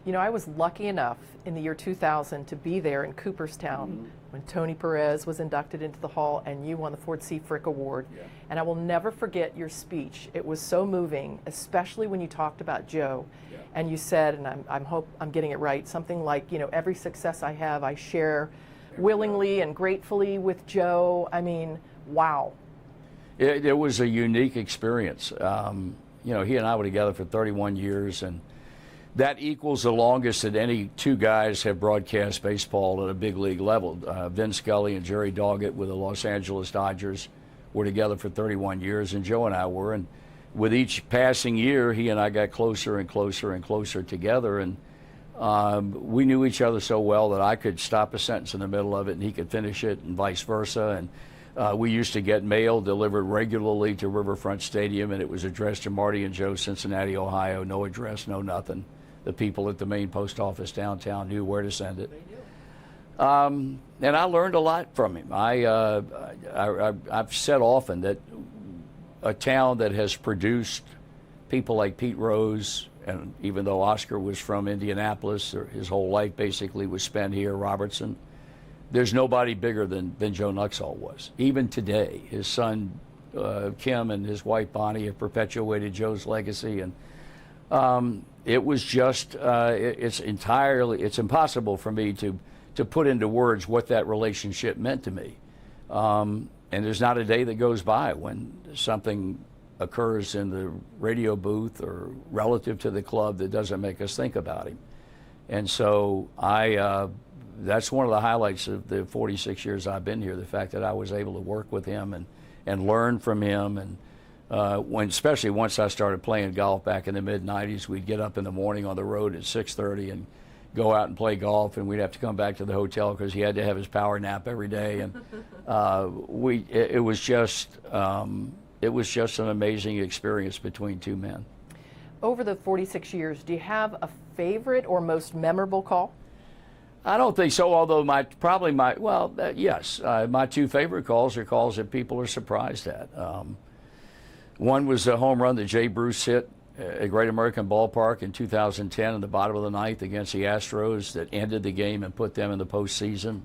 You know, I was lucky enough in the year 2000 to be there in Cooperstown when Tony Perez was inducted into the Hall and you won the Ford C. Frick Award. Yeah. And I will never forget your speech. It was so moving, especially when you talked about Joe. Yeah. And you said, and I'm getting it right, something like, you know, every success I have, I share willingly and gratefully with Joe. I mean, wow. It was a unique experience. You know, he and I were together for 31 years, and that equals the longest that any two guys have broadcast baseball at a big league level. Vin Scully and Jerry Doggett with the Los Angeles Dodgers were together for 31 years, and Joe and I were. And with each passing year, he and I got closer and closer and closer together. And we knew each other so well that I could stop a sentence in the middle of it and he could finish it, and vice versa. And we used to get mail delivered regularly to Riverfront Stadium, and it was addressed to Marty and Joe, Cincinnati, Ohio. No address, no nothing. The people at the main post office downtown knew where to send it. And I learned a lot from him. I've said often that a town that has produced people like Pete Rose, and even though Oscar was from Indianapolis, or his whole life basically was spent here, Robertson, there's nobody bigger than Joe Nuxhall was. Even today, his son Kim and his wife Bonnie have perpetuated Joe's legacy, and it was just it's impossible for me to put into words what that relationship meant to me. And there's not a day that goes by when something occurs in the radio booth or relative to the club that doesn't make us think about him. And so that's one of the highlights of the 46 years I've been here, the fact that I was able to work with him and learn from him. And especially once I started playing golf back in the mid-'90s, we'd get up in the morning on the road at 6:30 and go out and play golf, and we'd have to come back to the hotel because he had to have his power nap every day. And it was just an amazing experience between two men. Over the 46 years, do you have a favorite or most memorable call? I don't think so, although yes. My two favorite calls are calls that people are surprised at. One was a home run that Jay Bruce hit at Great American Ballpark in 2010 in the bottom of the ninth against the Astros that ended the game and put them in the postseason.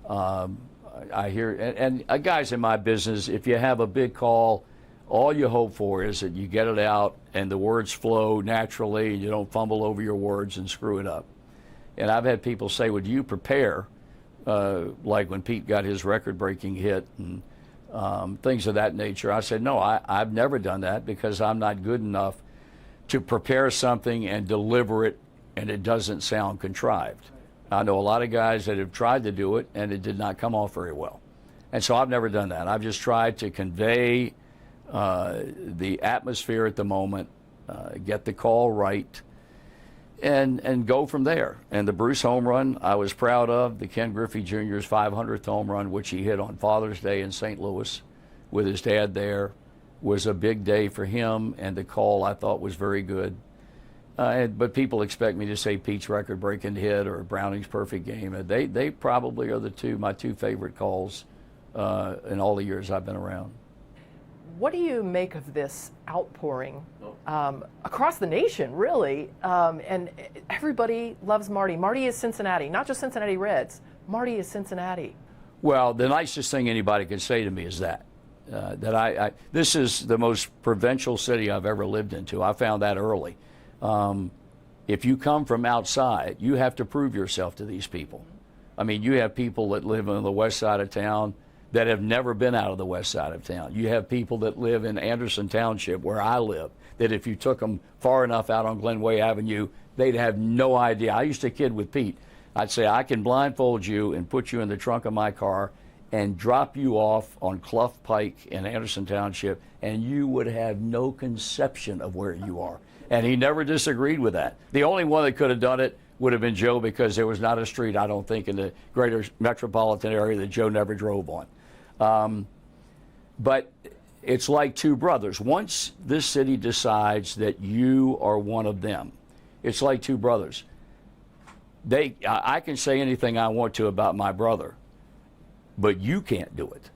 I hear, and guys in my business, if you have a big call, all you hope for is that you get it out and the words flow naturally and you don't fumble over your words and screw it up. And I've had people say, well, do you prepare, like when Pete got his record-breaking hit and things of that nature? I said, no, I've never done that because I'm not good enough to prepare something and deliver it and it doesn't sound contrived. I know a lot of guys that have tried to do it and it did not come off very well. And so I've never done that. I've just tried to convey the atmosphere at the moment, get the call right, and go from there. And the Bruce home run I was proud of, the Ken Griffey Jr.'s 500th home run, which he hit on Father's Day in St. Louis with his dad there, was a big day for him, and the call I thought was very good. But people expect me to say Pete's record-breaking hit or Browning's perfect game. They probably are my two favorite calls in all the years I've been around. What do you make of this outpouring across the nation, really? And everybody loves Marty. Marty is Cincinnati, not just Cincinnati Reds. Marty is Cincinnati. Well, the nicest thing anybody can say to me is that this is the most provincial city I've ever lived into. I found that early. If you come from outside, you have to prove yourself to these people. I mean, you have people that live on the west side of town that have never been out of the west side of town. You have people that live in Anderson Township, where I live, that if you took them far enough out on Glenway Avenue, they'd have no idea. I used to kid with Pete. I'd say, I can blindfold you and put you in the trunk of my car and drop you off on Clough Pike in Anderson Township, and you would have no conception of where you are. And he never disagreed with that. The only one that could have done it would have been Joe, because there was not a street, I don't think, in the greater metropolitan area that Joe never drove on. But it's like two brothers. Once this city decides that you are one of them, it's like two brothers. I can say anything I want to about my brother, but you can't do it.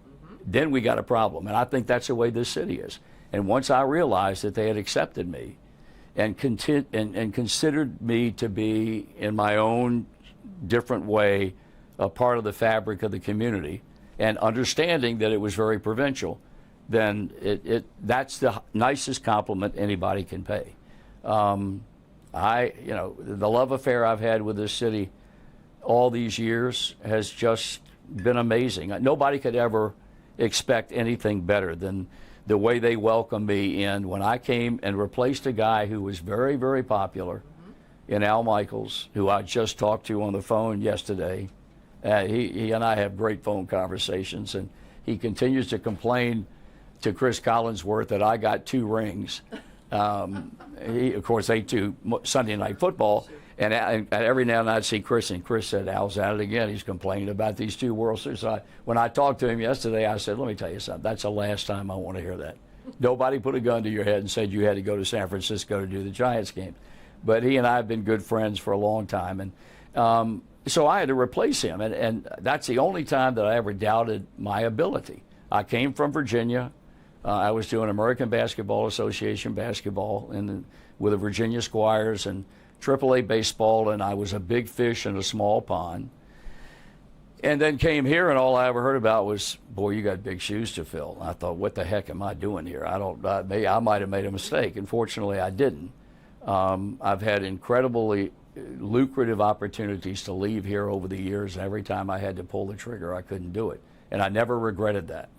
Then we got a problem. And I think that's the way this city is. And once I realized that they had accepted me, and considered me to be, in my own different way, a part of the fabric of the community, and understanding that it was very provincial, then that's the nicest compliment anybody can pay. The love affair I've had with this city all these years has just been amazing. Nobody could ever expect anything better than the way they welcomed me in when I came and replaced a guy who was very, very popular in Al Michaels, who I just talked to on the phone yesterday. He and I have great phone conversations, and he continues to complain to Chris Collinsworth that I got 2 rings. Of course, they do Sunday Night Football, and every now and then I'd see Chris, and Chris said, Al's at it again. He's complaining about these 2 World Series. So when I talked to him yesterday, I said, let me tell you something. That's the last time I want to hear that. Nobody put a gun to your head and said you had to go to San Francisco to do the Giants game. But he and I have been good friends for a long time, and so I had to replace him, and that's the only time that I ever doubted my ability. I came from Virginia. I was doing American Basketball Association basketball with the Virginia Squires and AAA baseball, and I was a big fish in a small pond. And then came here, and all I ever heard about was, boy, you got big shoes to fill. I thought, what the heck am I doing here? I might have made a mistake. And fortunately, I didn't. I've had incredibly lucrative opportunities to leave here over the years. Every time I had to pull the trigger, I couldn't do it. And I never regretted that.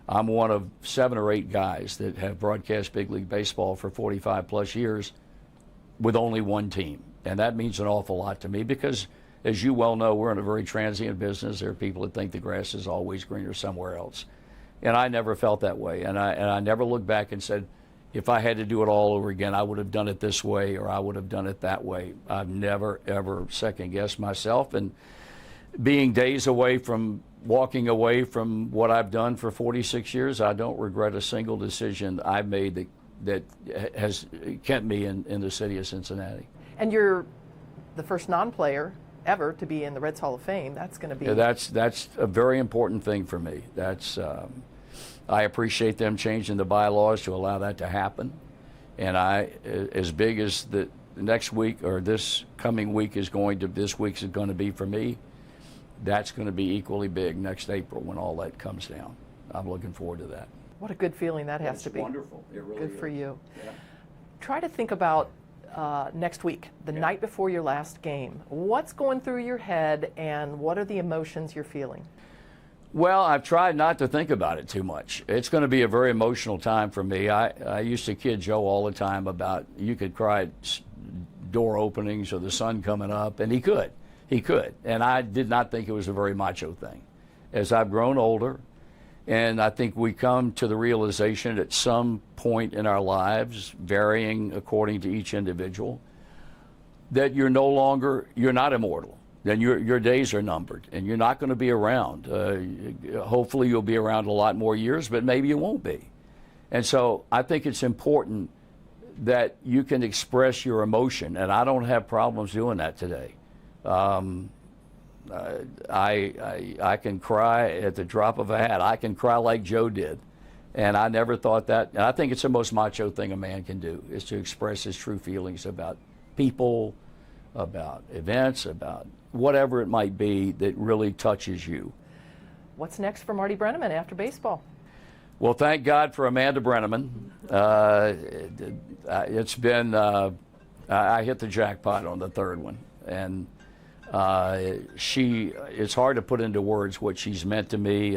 I'm one of 7 or 8 guys that have broadcast big league baseball for 45 plus years with only one team. And that means an awful lot to me because, as you well know, we're in a very transient business. There are people that think the grass is always greener somewhere else. And I never felt that way. And I never looked back and said, if I had to do it all over again, I would have done it this way or I would have done it that way. I've never, ever second-guessed myself. And being days away from walking away from what I've done for 46 years, I don't regret a single decision I've made that has kept me in the city of Cincinnati. And you're the first non-player ever to be in the Reds Hall of Fame. That's going to be... Yeah, that's a very important thing for me. I appreciate them changing the bylaws to allow that to happen. And as big as the next week or this coming week is going to be for me, that's going to be equally big next April when all that comes down. I'm looking forward to that. What a good feeling that has to be. It's wonderful. It really Good for is. you. Yeah. Try to think about next week, the night before your last game. What's going through your head and what are the emotions you're feeling? Well, I've tried not to think about it too much. It's going to be a very emotional time for me. I used to kid Joe all the time about you could cry at door openings or the sun coming up, and he could. He could. And I did not think it was a very macho thing. As I've grown older, and I think we come to the realization at some point in our lives, varying according to each individual, that you're not immortal. Then your days are numbered, and you're not going to be around. Hopefully you'll be around a lot more years, but maybe you won't be. And so I think it's important that you can express your emotion, and I don't have problems doing that today. I can cry at the drop of a hat. I can cry like Joe did. And I never thought that. And I think it's the most macho thing a man can do, is to express his true feelings about people, about events, about whatever it might be that really touches you. What's next for Marty Brennaman after baseball? Well, thank God for Amanda Brennaman. It's been, I hit the jackpot on the 3rd one. And it's hard to put into words what she's meant to me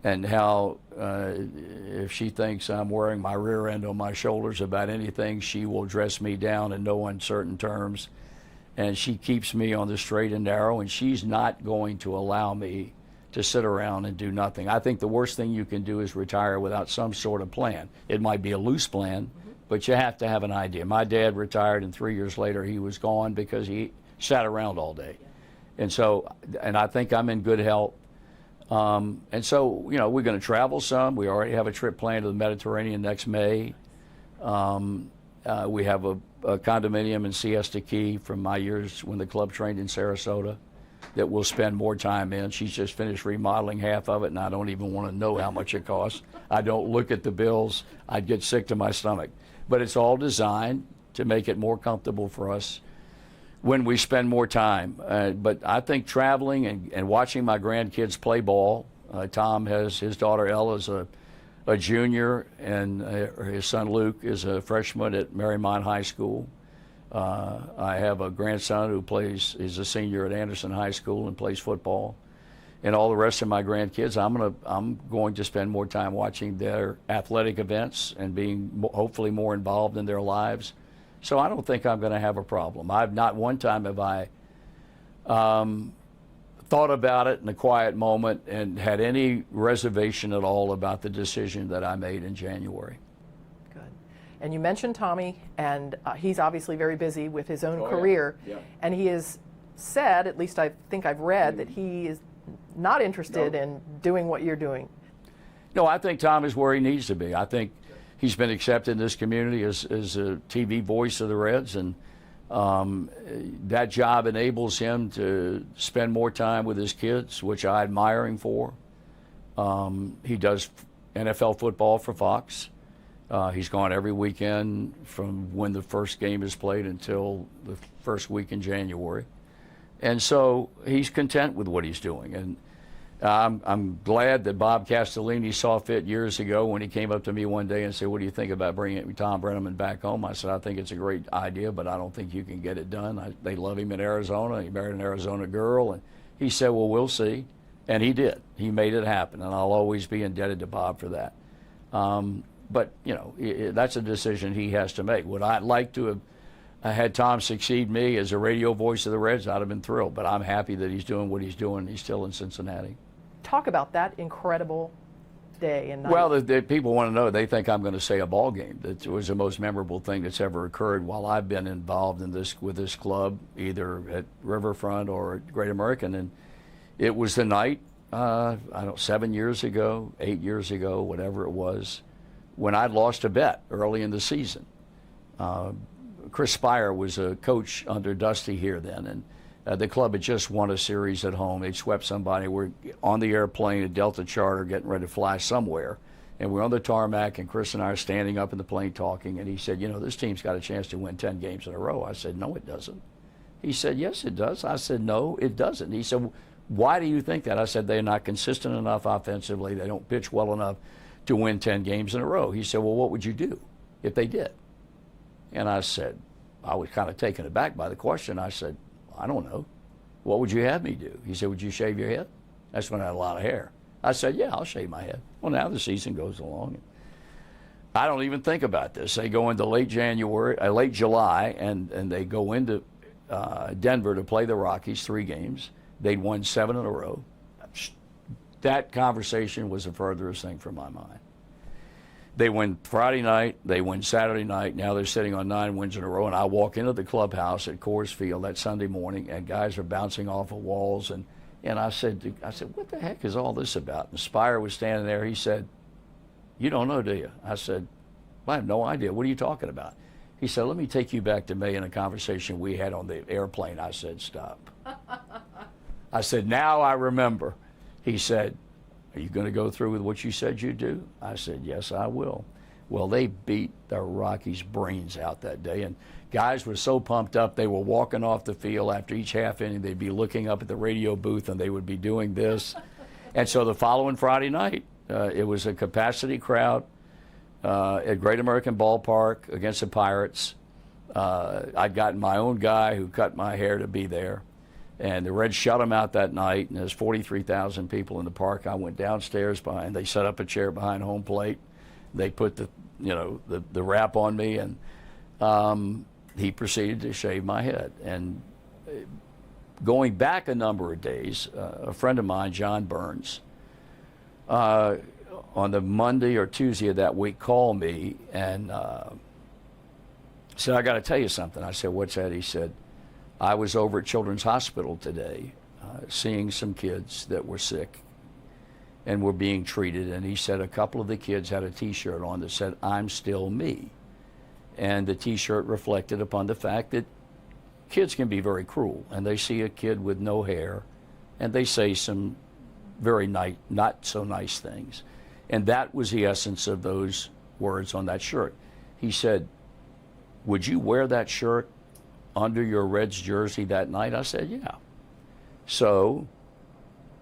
and how if she thinks I'm wearing my rear end on my shoulders about anything, she will dress me down in no uncertain terms. And she keeps me on the straight and narrow, and she's not going to allow me to sit around and do nothing. I think the worst thing you can do is retire without some sort of plan. It might be a loose plan, but you have to have an idea. My dad retired, and 3 years later he was gone because he sat around all day. And I think I'm in good health. And so, we're going to travel some. We already have a trip planned to the Mediterranean next May. We have a condominium in Siesta Key from my years when the club trained in Sarasota that we'll spend more time in. She's just finished remodeling half of it, and I don't even want to know how much it costs. I don't look at the bills. I'd get sick to my stomach. But it's all designed to make it more comfortable for us when we spend more time. But I think traveling and watching my grandkids play ball. Tom has his daughter Ella's a junior, and his son Luke is a freshman at Marymount High School. I have a grandson who is a senior at Anderson High School and plays football. And all the rest of my grandkids, I'm going to spend more time watching their athletic events and being hopefully more involved in their lives. So I don't think I'm going to have a problem. I've not one time have I thought about it in a quiet moment and had any reservation at all about the decision that I made in January. Good. And you mentioned Tommy, and he's obviously very busy with his own Oh, career. yeah. And he has said, at least I think I've read, that he is not interested in doing what you're doing. No, I think Tom is where he needs to be. I think he's been accepted in this community as a TV voice of the Reds, and that job enables him to spend more time with his kids, which I admire him for. He does NFL football for Fox. He's gone every weekend from when the first game is played until the first week in January. And so he's content with what he's doing. And I'm glad that Bob Castellini saw fit years ago when he came up to me one day and said, "What do you think about bringing Tom Brennaman back home?" I said, "I think it's a great idea, but I don't think you can get it done. They love him in Arizona. He married an Arizona girl." And he said, "Well, we'll see." And he did. He made it happen, and I'll always be indebted to Bob for that. But, you know, that's a decision he has to make. Would I like to have had Tom succeed me as a radio voice of the Reds? I'd have been thrilled, but I'm happy that he's doing what he's doing. He's still in Cincinnati. Talk about that incredible day and night. Well, the people want to know. They think I'm going to say a ball game. That was the most memorable thing that's ever occurred while I've been involved in this with this club, either at Riverfront or at Great American. And it was the night, 7 years ago, 8 years ago, whatever it was, when I'd lost a bet early in the season. Chris Spire was a coach under Dusty here then, and the club had just won a series at home. They'd swept somebody. We're on the airplane, a Delta charter, getting ready to fly somewhere. And we're on the tarmac, and Chris and I are standing up in the plane talking. And he said, "You know, this team's got a chance to win 10 games in a row." I said, "No, it doesn't." He said, "Yes, it does." I said, "No, it doesn't." He said, "Why do you think that?" I said, "They're not consistent enough offensively. They don't pitch well enough to win 10 games in a row." He said, "Well, what would you do if they did?" And I said, I was kind of taken aback by the question. I said, "I don't know. What would you have me do?" He said, "Would you shave your head?" That's when I had a lot of hair. I said, "Yeah, I'll shave my head." Well, now the season goes along. I don't even think about this. They go into late July, and they go into Denver to play the Rockies 3 games. They'd won 7 in a row. That conversation was the furthest thing from my mind. They win Friday night, they win Saturday night, now they're sitting on 9 wins in a row, and I walk into the clubhouse at Coors Field that Sunday morning, and guys are bouncing off of walls, and I said, "What the heck is all this about?" And Spire was standing there. He said, "You don't know, do you?" I said, "I have no idea. What are you talking about?" He said, "Let me take you back to May in a conversation we had on the airplane." I said, "Stop." I said, "Now I remember." He said, "Are you going to go through with what you said you'd do?" I said, "Yes, I will." Well, they beat the Rockies' brains out that day, and guys were so pumped up they were walking off the field after each half inning. They'd be looking up at the radio booth, and they would be doing this. And so the following Friday night, it was a capacity crowd at Great American Ballpark against the Pirates. I'd gotten my own guy who cut my hair to be there. And the Reds shut them out that night, and there's 43,000 people in the park. I went downstairs behind. They set up a chair behind home plate. They put the wrap on me, and he proceeded to shave my head. And going back a number of days, a friend of mine, John Burns, on the Monday or Tuesday of that week, called me and said, "I got to tell you something." I said, "What's that?" He said, "I was over at Children's Hospital today seeing some kids that were sick and were being treated." And he said a couple of the kids had a T-shirt on that said, "I'm still me." And the T-shirt reflected upon the fact that kids can be very cruel. And they see a kid with no hair, and they say some very nice, not so nice things. And that was the essence of those words on that shirt. He said, would you wear that shirt under your Reds jersey that night? I said, yeah. So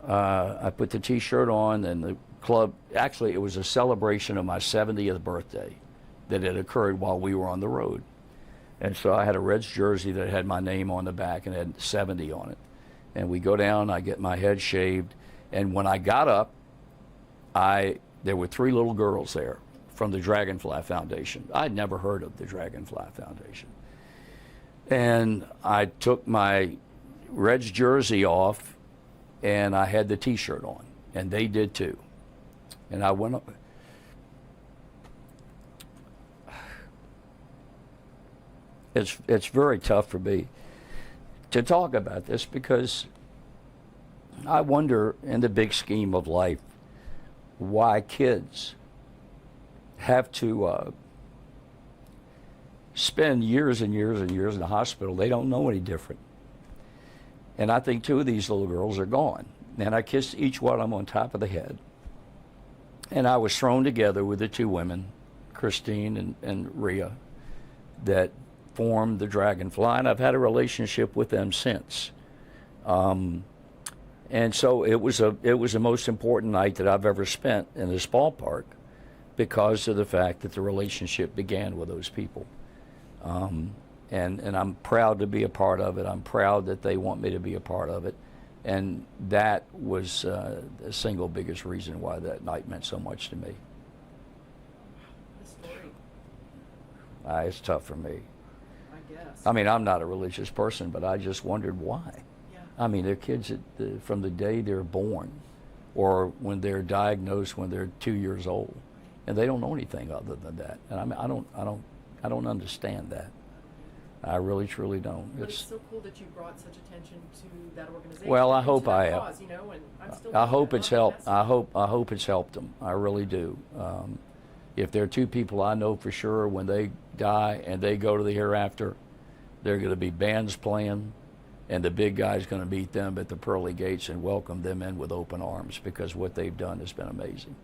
I put the T-shirt on, and the club, actually it was a celebration of my 70th birthday that had occurred while we were on the road. And so I had a Reds jersey that had my name on the back and had 70 on it. And we go down, I get my head shaved, and when I got up, there were 3 little girls there from the Dragonfly Foundation. I'd never heard of the Dragonfly Foundation. And I took my Reds jersey off, and I had the T-shirt on, and they did too. And I went up. It's very tough for me to talk about this, because I wonder, in the big scheme of life, why kids have to spend years and years and years in the hospital. They don't know any different. And I think 2 of these little girls are gone. And I kissed each one of them on top of the head. And I was thrown together with the 2 women, Christine and Rhea, that formed the Dragonfly, and I've had a relationship with them since. And so it was the most important night that I've ever spent in this ballpark, because of the fact that the relationship began with those people. And I'm proud to be a part of it. I'm proud that they want me to be a part of it. And that was the single biggest reason why that night meant so much to me. The story. It's tough for me. I guess. I mean, I'm not a religious person, but I just wondered why. Yeah. I mean, they're kids from the day they're born, or when they're diagnosed when they're 2 years old, and they don't know anything other than that. And I mean, I don't understand that. I really, truly don't. But it's so cool that you brought such attention to that organization. Well, I and hope to that I have. cause, you know, and I'm still I hope doing it's that. helped. I hope it's helped them. I really do. If there are 2 people I know for sure, when they die and they go to the hereafter, there are going to be bands playing, and the big guy's going to meet them at the pearly gates and welcome them in with open arms, because what they've done has been amazing.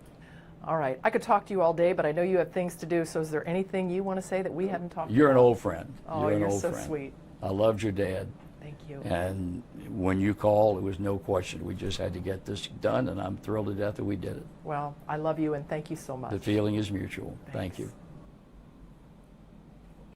All right. I could talk to you all day, but I know you have things to do, so is there anything you want to say that we haven't talked You're about? an old friend. Oh, an you're old so friend. sweet. I loved your dad. Thank you. And when you called, it was no question. We just had to get this done, and I'm thrilled to death that we did it. Well, I love you, and thank you so much. The feeling is mutual. Thanks. Thank you.